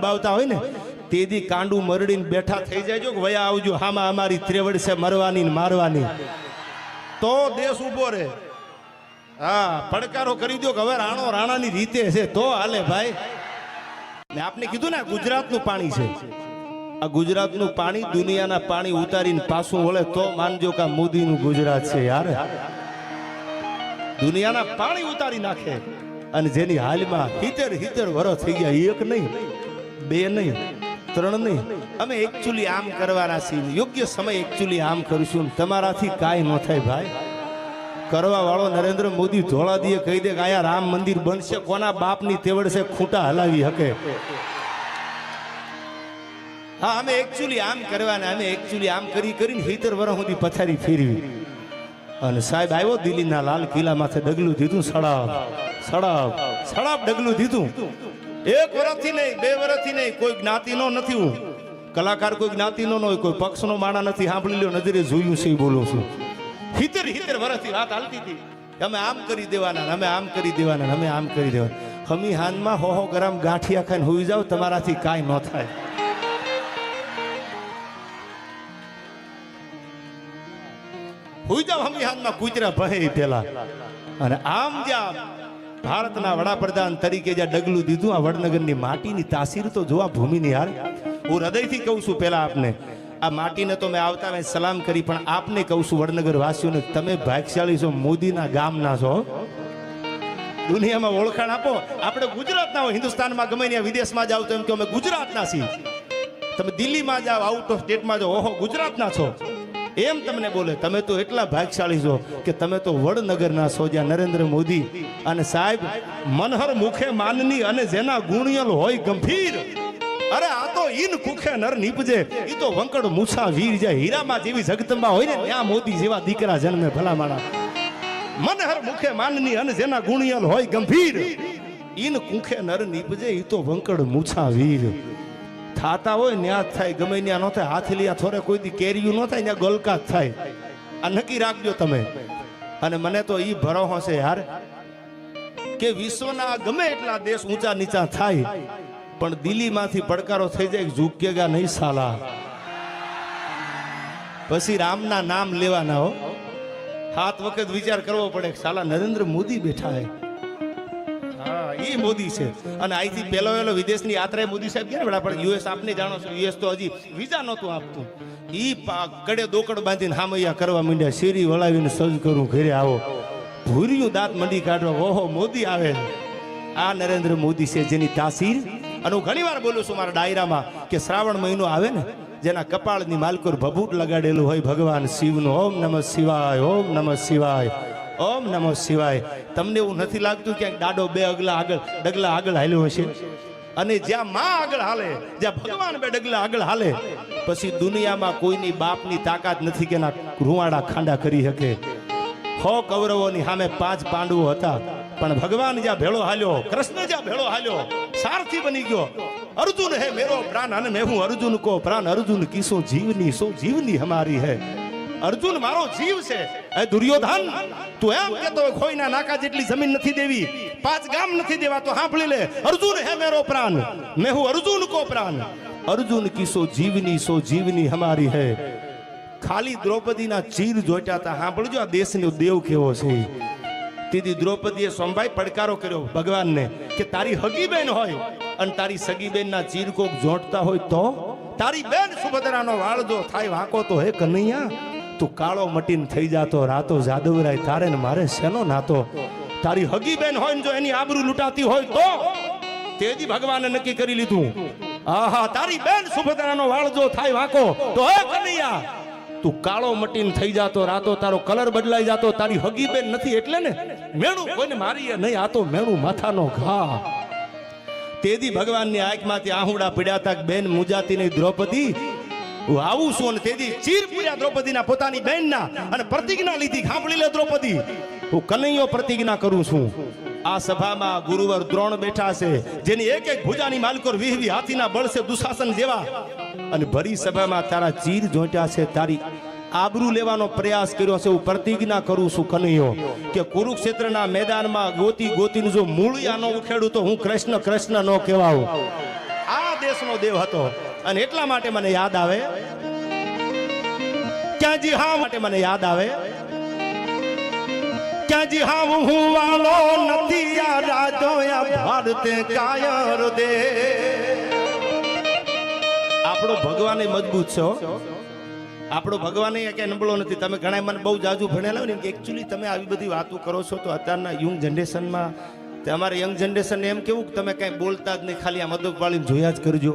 દબાવતા હોય ને તેદી કાંડું મરડીને બેઠા થઈ જાય કે વયા આવજો હામાં અમારી ત્રેવડ છે મરવાની ને મારવાની, તો દેશ ઉભો રહે. હા, પડકારો કરી દો કે હવે રાણો રાણાની રીતે છે તો હાલે ભાઈ. ને આપને કીધું ને ગુજરાતનું પાણી છે, આ ગુજરાતનું પાણી દુનિયાના પાણી ઉતારીને પાછું વળે તો માનજો કે મોદીનું ગુજરાત છે યાર. દુનિયાના પાણી ઉતારી નાખે અને જેની હાલમાં 70 વર્ષ થઈ ગયા, એક નહીં, બે નહીં, ત્રણ નહીં. અમે એકચ્યુઅલી આમ કરવાના છીએ, યોગ્ય સમય એકચ્યુઅલી આમ કરીશું. તમારાથી કાંઈ ન થાય ભાઈ. કરવા વાળો નરેન્દ્ર મોદી ધોળા દીએ કહી દે કે આયા રામ મંદિર બનશે, કોના બાપની તેવડ છે ખૂંટા હલાવી શકે. હા, અમે એકચ્યુઅલી આમ કરવાના, અમે એકચ્યુઅલી આમ કરીને 70 વર્ષ સુધી પથારી ફેરવી. અને સાહેબ આવ્યો દિલ્હીના લાલ કિલ્લા માથે ડગલું દીધું, સડાવ સડાવ સડાવ ડગલું દીધું. 1 વર્ષથી નહીં, 2 વર્ષથી નહીં, કોઈ જ્ઞાતિનો નથી. હું કલાકાર કોઈ જ્ઞાતિનો હોય, કોઈ પક્ષનો માણા નથી. સાંભળી લ્યો, નજરે જોયું છે બોલું છું. 70 વર્ષથી વાત હાલતી હતી, અમે આમ કરી દેવાના, અમે આમ કરી દેવાના, અમે આમ કરી દેવાના. હમી હાનમાં 100 ગ્રામ ગાંઠિયા ખાઈને હોઈ જાવ, તમારાથી કાંઈ ન થાય. હોઈ જાવ હમી હાનમાં કૂતરા ભહે પેલા. અને આમ જ્યાં ભારતના વડાપ્રધાન તરીકે જ્યાં ડગલું દીધું, આ વડનગરની માટીની તાસીર તો જોવા ભૂમિની યાર. હું હૃદયથી કહું છું, પેલા આપને આ માટીને તો મેં આવતા મેં સલામ કરી, પણ આપને કહું છું વડનગર વાસીઓને, તમે ભાગ્યશાળી છો, મોદીના ગામના છો. દુનિયામાં ઓળખાણ આપો. આપણે ગુજરાતના હોય, હિન્દુસ્તાનમાં ગમે ત્યાં વિદેશમાં જાવ તો એમ કે અમે ગુજરાતના છીએ. તમે દિલ્હીમાં જાઓ, આઉટ ઓફ સ્ટેટમાં જાઓ, ઓહો ગુજરાતના છો એમ તમને બોલે. તમે તો એટલા ભાગ્યશાળી છો કે તમે તો વડનગરના છો, જ્યાં નરેન્દ્ર મોદી અને સાહેબ મનહર મુખે માનની અને જેના ગુણિયલ હોય ગંભીર. અરે આ તો ઈન કુખે નર નીપજે, ઈ તો વંકડ મૂછા વીર જાય. હીરામાં જેવી જગદંબા હોય ને ત્યાં મોદી જેવા દીકરા જન્મે. ભલા માણા મનહર મુખે માનની અને જેના ગુણિયલ હોય ગંભીર, ઈન કુખે નર નીપજે, ઈ તો વંકડ મૂછા વીર. થાતા હોય ન્યા થાય, ગમે ત્યાં ન થાય. હાથલિયા થોડે કોઈ દી કેરીયું ન થાય, ત્યાં ગોલકા થાય. આ નક્કી રાખજો તમે. અને મને તો ઈ ભરોસો છે યાર કે વિશ્વના ગમે એટલા દેશ ઊંચા નીચા થાય, પણ દિલ્હીમાંથી પડકારો થઈ જાય, ઝૂકેગા નહીં સાલા. પછી રામના નામ લેવાના હો. 7 વખત વિચાર કરવો પડે, સાલા નરેન્દ્ર મોદી બેઠા હે. હા, એ મોદી છે. અને અહીંથી પહેલો વિદેશની યાત્રાએ મોદી સાહેબ ગયા ને, પણ યુએસ આપને જાણો છો, યુએસ તો હજી વિઝા નહોતું આપતું. ઈ કડે દોકડ બાંધીને હામૈયા કરવા માંડ્યા, શેરી વળાવીને સજ કરું ઘરે આવો, ભૂર્યું દાંત મંડી કાઢવા. ઓહો મોદી આવે. આ નરેન્દ્ર મોદી છે જેની તાસીર. અને હું ઘણી વાર બોલું છું મારા ડાયરામાં કે શ્રાવણ મહિનો આવે ને, જેના કપાળની માલકોર ભભૂત લગાડેલું હોય ભગવાન શિવનું, ઓમ નમઃ શિવાય, ઓમ નમઃ શિવાય, ઓમ નમઃ શિવાય. તમને એવું નથી લાગતું ક્યાંક દાડો 2 ડગલા આગળ હાલ્યો હશે? અને જ્યાં માં આગળ હાલે, જ્યાં ભગવાન 2 ડગલા આગળ હાલે, પછી દુનિયામાં કોઈની બાપની તાકાત નથી કે એના રૂવાડા ખાંડા કરી શકે. 100 કૌરવોની સામે 5 પાંડવો હતા, પણ ભગવાન જ્યાં ભેળો હાલ્યો, કૃષ્ણ જ્યાં ભેળો હાલ્યો, સારથી બની ગયો. અર્જુન હે મેરો પ્રાણ અને મેં હું અર્જુન કો પ્રાણ, અર્જુન કી સો જીવની હમારી હે. અર્જુન મારો જીવ છે. એ દુર્યોધન, તું એમ કેતો ખોઈના નાકા જેટલી જમીન નથી દેવી, 5 ગામ નથી દેવા, તો સાંભળી લે, અર્જુન હે મેરો પ્રાણ, મેં હું અર્જુન કો પ્રાણ, અર્જુન કી સો જીવની હમારી હે. ખાલી દ્રૌપદીના ચીર જોઈતા હતા. સાંભળજો આ દેશનો દેવ કેવો છે. તેથી દ્રૌપદીએ સોમભાઈ પડકારો કર્યો ભગવાનને કે તારી હગી બેન હોય અને તારી સગી બેનના ચીર કોક જોડતા હોય તો, તારી બેન સુભદ્રાનો વાળ જો થાય વાંકો તો હે કનૈયા, તું કાળો મટીન થઈ જાતો રાતો જાદવરાય, તારે ને મારે શેનો નાતો. તારી હગી બેન હોય ને જો એની આબરૂ લૂંટાતી હોય તો, તેજી ભગવાને નક્કી કરી લીધું, આહા તારી બેન સુભદ્રાનો વાળ જો થાય વાંકો તો હે કનૈયા, તું કાળો મટીન થઈ જાતો રાતો, તારો કલર બદલાઈ જાતો, તારી હગી બેન નથી એટલે ને મેણું કોઈને મારી નહીં, આ તો મેણું માથાનો ઘા. તેદી ભગવાનની આંખમાંથી આહુડા પડ્યા હતા, બેન મુજાતી નહીં દ્રૌપદી, હું આવું છું. અને તેદી ચીર પૂર્યા દ્રૌપદીના પોતાની બેનના, અને પ્રતિજ્ઞા લીધી, સાંભળી લે દ્રૌપદી, હું કનૈયો પ્રતિજ્ઞા કરું છું. આ સભામાં ગુરુવર દ્રોણ બેઠા છે, જેની એક એક ભુજાની માલકોર 20 હાથીના બળ છે દુશાસન જેવા, અને ભરી સભામાં તારા ચીર જોટ્યા છે, તારી આબરૂ લેવાનો પ્રયાસ કર્યો છે. હું પ્રતિજ્ઞા કરું છું કનૈયો કે કુરુક્ષેત્રના મેદાનમાં ગોતીને જો મૂળિયા ન ઉખેડું તો હું કૃષ્ણ ન કહેવાઉં. આ દેશનો દેવ હતો. અને એટલા માટે મને યાદ આવે ક્યાં જી હા માટે મને યાદ આવે ક્યાં જી હા હું વાલો નથી આ રાજો આ ભારતે કાયર દે. આપણો ભગવાન મજબૂત છે. આપણો ભગવાન કે નબળો નથી. તમે ઘણા મને બહુ જાજુ ભણેલા હોય ને કે એકચ્યુઅલી તમે આવી બધી વાતો કરો છો તો અત્યારના યંગ જનરેશનમાં અમારે યંગ જનરેશનને એમ કેવું કે તમે કાંઈ બોલતા જ નહીં, ખાલી આ મદદ વાળીને જોયા જ કરજો.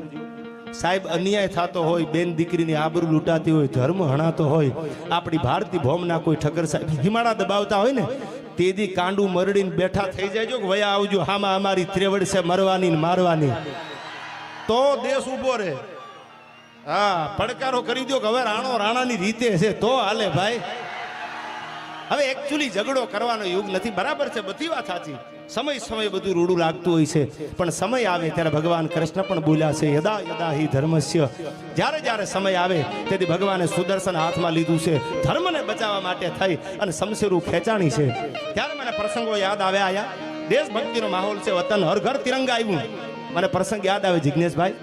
સાહેબ અન્યાય થતો હોય, બેન દીકરીની આબરૂ લૂંટાતી હોય, ધર્મ હણાતો હોય, આપણી ભારતીય ભોમના કોઈ ઠક્કર સાહેબ હિમાડા દબાવતા હોય ને તેદી કાંડું મરડીને બેઠા થઈ જાય કે વયા આવજો, હામાં અમારી ત્રેવડ છે મરવાની ને મારવાની, તો દેશ ઉભો રહે. હા, પડકારો કરી દો કે હવે રાણો રાણાની રીતે છે તો હાલે ભાઈ. હવે એકચ્યુઅલી ઝઘડો કરવાનો યુગ નથી. બરાબર છે, બધી વાત સાચી. સમય બધું રૂડું લાગતું હોય છે, પણ સમય આવે ત્યારે ભગવાન કૃષ્ણ પણ બોલ્યા છે યદા યદા હિ ધર્મસ્ય. જ્યારે સમય આવે તેથી ભગવાને સુદર્શન હાથમાં લીધું છે ધર્મને બચાવવા માટે થઈ અને શમશેરું ખેંચાણી છે. ત્યારે મને પ્રસંગો યાદ આવે આયા. દેશભક્તિનો માહોલ છે, વતન હર ઘર તિરંગા આવ્યું. મને પ્રસંગ યાદ આવે જિજ્ઞેશભાઈ.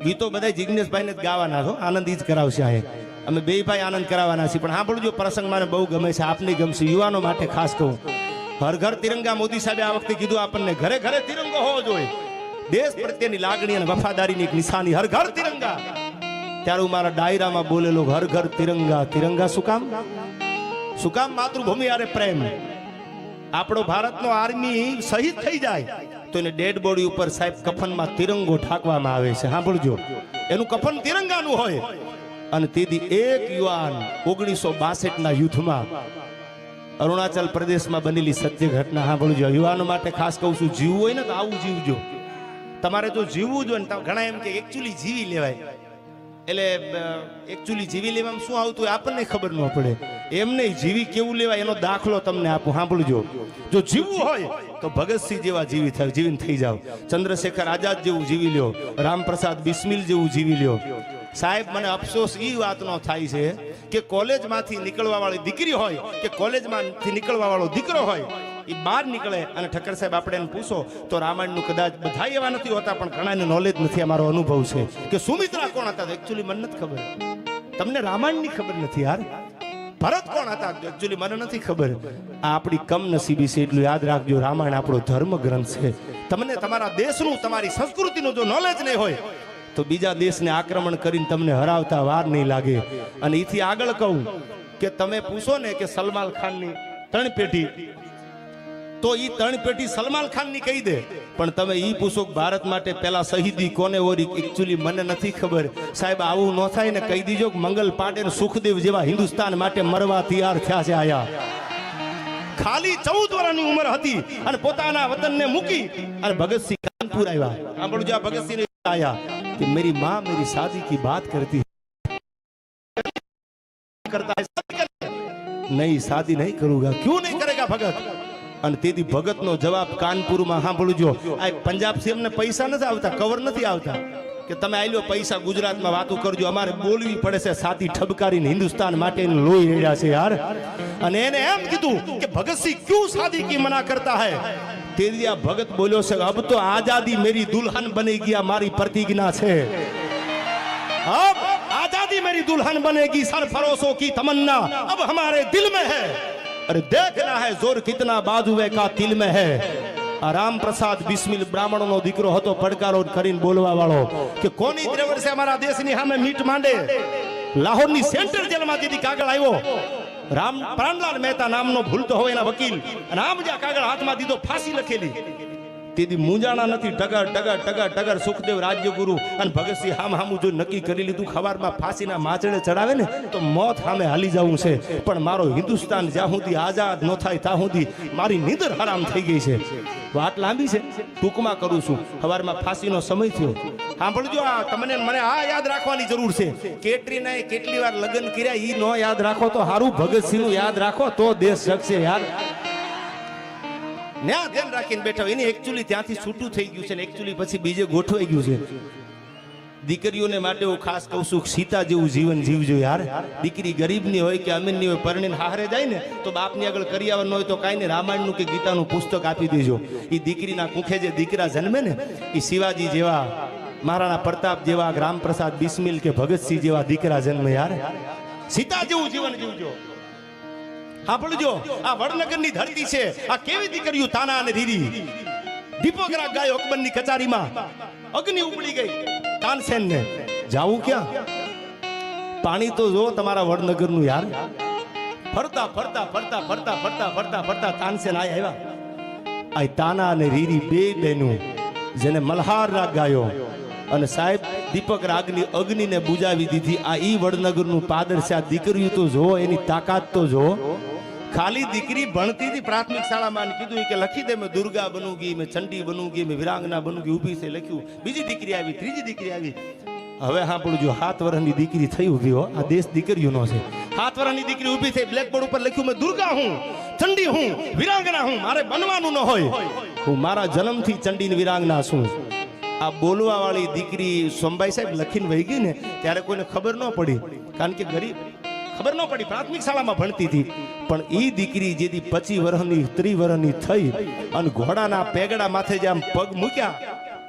ગીતો બધા જિજ્ઞેશભાઈને જ ગાવાના છો, આનંદ ઈ જ કરાવશે. આ અમે બે ભાઈ આનંદ કરાવવાના છીએ. પણ સાંભળજો, પ્રસંગ મને બહુ ગમે છે, આપને ગમશે, યુવાનો માટે ખાસ કહું. હર ઘર તિરંગા મોદી સાહેબે આ વખતે કીધું આપણને ઘરે ઘરે તિરંગો હોવો જોઈએ. દેશ પ્રત્યેની લાગણી અને વફાદારીની એક નિશાની હર ઘર તિરંગા. ત્યારે હું મારા ડાયરામાં બોલેલો હર ઘર તિરંગા. તિરંગા શું કામ? શું કામ? માતૃભૂમિ યારે પ્રેમ. આપણો ભારતનો આર્મી શહીદ થઈ જાય તો એને ડેડ બોડી ઉપર સાહેબ કફનમાં તિરંગો ઠાકવામાં આવે છે. સાંભળજો, એનું કફન તિરંગાનું હોય. અને તેથી એક યુવાન 1962ના યુદ્ધમાં અરુણાચલ પ્રદેશમાં બનેલી સત્ય ઘટના સાંભળજો. યુવાનો માટે ખાસ કહું છું, જીવવું હોય ને તો આવું જીવજો. તમારે જો જીવવું જોઈએ ને, ઘણા એમ કે એકચ્યુઅલી જીવી લેવાય. એટલે એકચ્યુઅલી જીવી લેવામાં શું આવતું હોય આપણને ખબર ન પડે. એમ નહીં, જીવી કેવું લેવાય એનો દાખલો તમને આપું, સાંભળજો. જો જીવવું હોય તો ભગતસિંહ જેવા જીવીને થઈ જાવ, ચંદ્રશેખર આઝાદ જેવું જીવી લ્યો, રામપ્રસાદ બિસ્મિલ જેવું જીવી લ્યો. સાહેબ, મને અફસોસ એ વાતનો થાય છે કે કોલેજમાંથી નીકળવા વાળી દીકરી હોય કે કોલેજમાંથી નીકળવા વાળો દીકરો હોય, એ બહાર નીકળે અને ઠક્કર સાહેબ આપણે એને પૂછો તો રામાયણનું કદાચ બધા એવા નથી હોતા, પણ ઘણાને નોલેજ નથી. અમારો અનુભવ છે કે સુમિત્રા કોણ હતા એકચ્યુઅલી મને નથી ખબર. તમને રામાયણની ખબર નથી યાર. ભરત કોણ હતા એકચ્યુઅલી મને નથી ખબર. આ આપણી કમનસીબી છે, એટલું યાદ રાખજો. રામાયણ આપણો ધર્મ ગ્રંથ છે. તમને તમારા દેશનું, તમારી સંસ્કૃતિનું જો નોલેજ નહીં હોય તો બીજા દેશને આક્રમણ કરીને તમને હરાવતા વાર નહીં લાગે. અને એથી આગળ કહું કે તમે પૂછો ને કે સલમાન ખાનની 3 પેઢી, તો એ 3 પેઢી સલમાન ખાનની કહી દે. પણ તમે એ પૂછો કે ભારત માટે પેલા શહીદી કોને ઓરી, એકચ્યુઅલી મને નથી ખબર. સાહેબ, આવું ન થાય ને કહી દીજો કે મંગલ પાંડે અને સુખદેવ જેવા હિન્દુસ્તાન માટે મરવા તૈયાર થયા છે. આયા ખાલી 14 વર્ષની ઉંમર હતી અને પોતાના વતનને મૂકી અને ભગતસિંહ કાનપુર આવ્યા. સાંભળજો, આ ભગતસિંહ आया कि मेरी माँ मेरी शादी की बात करती करता है, नहीं शादी नहीं करूंगा. क्यों नहीं करेगा भगत? અને તેથી ભગતનો જવાબ કાનપુરમાં સાંભળજો. આ પંજાબ થી અમને પૈસા નથી આવતા, કવર નથી આવતા કે તમે આઈ લો પૈસા ગુજરાતમાં વાતો કરજો. અમારે બોલવી પડે છે સાથી ઠબકારીને હિન્દુસ્તાન માટે લોહી રેડ્યા છે યાર. અને એને એમ કીધું કે ભગતસિંહ ક્यों शादी की मना करता है? तेरी आ भगत बोलो से अब तो आजादी मेरी दुल्हन बनेगी, हमारी प्रतिज्ञा છે. अब आजादी मेरी दुल्हन बनेगी, सरफरोशों की तमन्ना अब हमारे दिल में है. अरे देखना है जोर कितना बाजुए का तिल में है. राम प्रसाद बिस्मिल ब्राह्मणों દીકરો હતો, પડકારો કરીને બોલવા વાળો કે કોની ત્રેવડ છે અમારા દેશની સામે મીટ માંડે. લાહોરની સેન્ટ્રલ જેલમાં દીદી કાગળ આવ્યો, રામ પ્રાણલાલ મહેતા નામનો ભૂલતો હોય એના વકીલ, અને આમ જ્યાં કાગળ હાથમાં દીધો, ફાંસી લખેલી. તેથી મૂંઝાણા નથી. ટગર ટગર ટગર ટગર સુખદેવ રાજ્યગુરુ અને ભગતસિંહ હામું જો નક્કી કરી લીધું ખવારમાં ફાંસીના માચડે ચડાવે ને તો મોત સામે હાલી જવું છે. પણ મારો હિન્દુસ્તાન જ્યાં સુધી આઝાદ ન થાય ત્યાં સુધી મારી નીંદર હરામ થઈ ગઈ છે. વાત લાંબી છે, ટૂંકમાં કરું છું. સવારમાં ફાંસીનો સમય થયો. સાંભળજો, આ તમને મને આ યાદ રાખવાની જરૂર છે. કેટરીનાએ કેટલી વાર લગ્ન કર્યા ઈ ન યાદ રાખો તો સારું, ભગતસિંહનું યાદ રાખો તો દેશ શકશે યાર. ન્યા ધ્યાન રાખીને બેઠા એને એકચ્યુઅલી ત્યાંથી છૂટું થઈ ગયું છે ને એકચ્યુઅલી પછી બીજે ગોઠવાઈ ગયું છે. દીકરીઓને માટે હું ખાસ કહું છું, સીતા જેવું જીવન જીવજો યાર. દીકરી ગરીબની હોય કે અમીરની હોય, પરણીને હારે જાય ને તો બાપની આગળ કરિયાવર ન હોય તો કાંઈ નહીં, રામાયણનું કે ગીતાનું પુસ્તક આપી દેજો. એ દીકરીના કુખે જે દીકરા જન્મે ને એ શિવાજી જેવા મહારાણા પ્રતાપ જેવા, રામપ્રસાદ બિસ્મિલ કે ભગતસિંહ જેવા દીકરા જન્મ યાર. સીતા જેવું જીવન જીવજો. સાંભળજો, આ વડનગરની ધરતી છે. આ કેવી દીકરીઓ તાના અને રીરી. દીપોગરા ગાયો અકબરની કચારીમાં અગ્નિ ઉપડી ગઈ. તાનસેન ને જાવું ક્યાં? પાણી તો જો તમારા વડનગરનું યાર. ફરતા ફરતા ફરતા ફરતા ફરતા ફરતા ફરતા તાનસેન આવ્યા. આ તાના અને રીરી બે બહેનું જેને મલ્હાર રાગ ગાયો અને સાહેબ દીપક રાગની અગ્નિને બુજાવી દીધી. આ ઈ વડનગરનું પાદર છે. આ દીકરીઓ તો જો, એની તાકાત તો જો. ખાલી દીકરી ભણતી હતી પ્રાથમિક શાળામાં, કીધું કે લખી દે મેં દુર્ગા બનૂંગી, મેં ચંડી બનૂંગી, મેં વિરાંગના બનૂંગી. ઊભી છે, લખ્યું. બીજી દીકરી આવી, ત્રીજી દીકરી આવી. હવે સાંભળજો, 7 વર્ષની દીકરી થઈ ઊભી હો. આ દેશ દીકરીઓનો છે. 7 વર્ષની દીકરી ઊભી થઈ, બ્લેકબોર્ડ ઉપર લખ્યું મેં દુર્ગા હું, ચંડી હું, વિરાંગના હું. મારે બનવાનું ન હોય. હું મારા જન્મથી ચંડી વિરાંગના છું. આ બોલવા વાળી દીકરી સોમભાઈ સાહેબ લખીને વહી ગઈ ને ત્યારે કોઈને ખબર ન પડી, કારણ કે ગરીબ ખબર ન પડી, પ્રાથમિક શાળામાં ભણતી હતી. પણ ઈ દીકરી જેથી 25 વર્ષની 30 વર્ષની થઈ અને ઘોડાના પેગડા માથે જે આમ પગ મૂક્યા,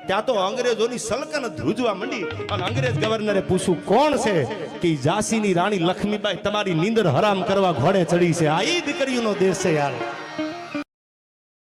ત્યાં તો અંગ્રેજોની સલતનત ધ્રુજવા માંડી. અને અંગ્રેજ ગવર્નરે પૂછ્યું કોણ છે? કે ઝાંસીની રાણી લક્ષ્મીબાઈ તમારી નીંદર હરામ કરવા ઘોડે ચડી છે. આ ઈ દીકરીઓનો દેશ છે યાર.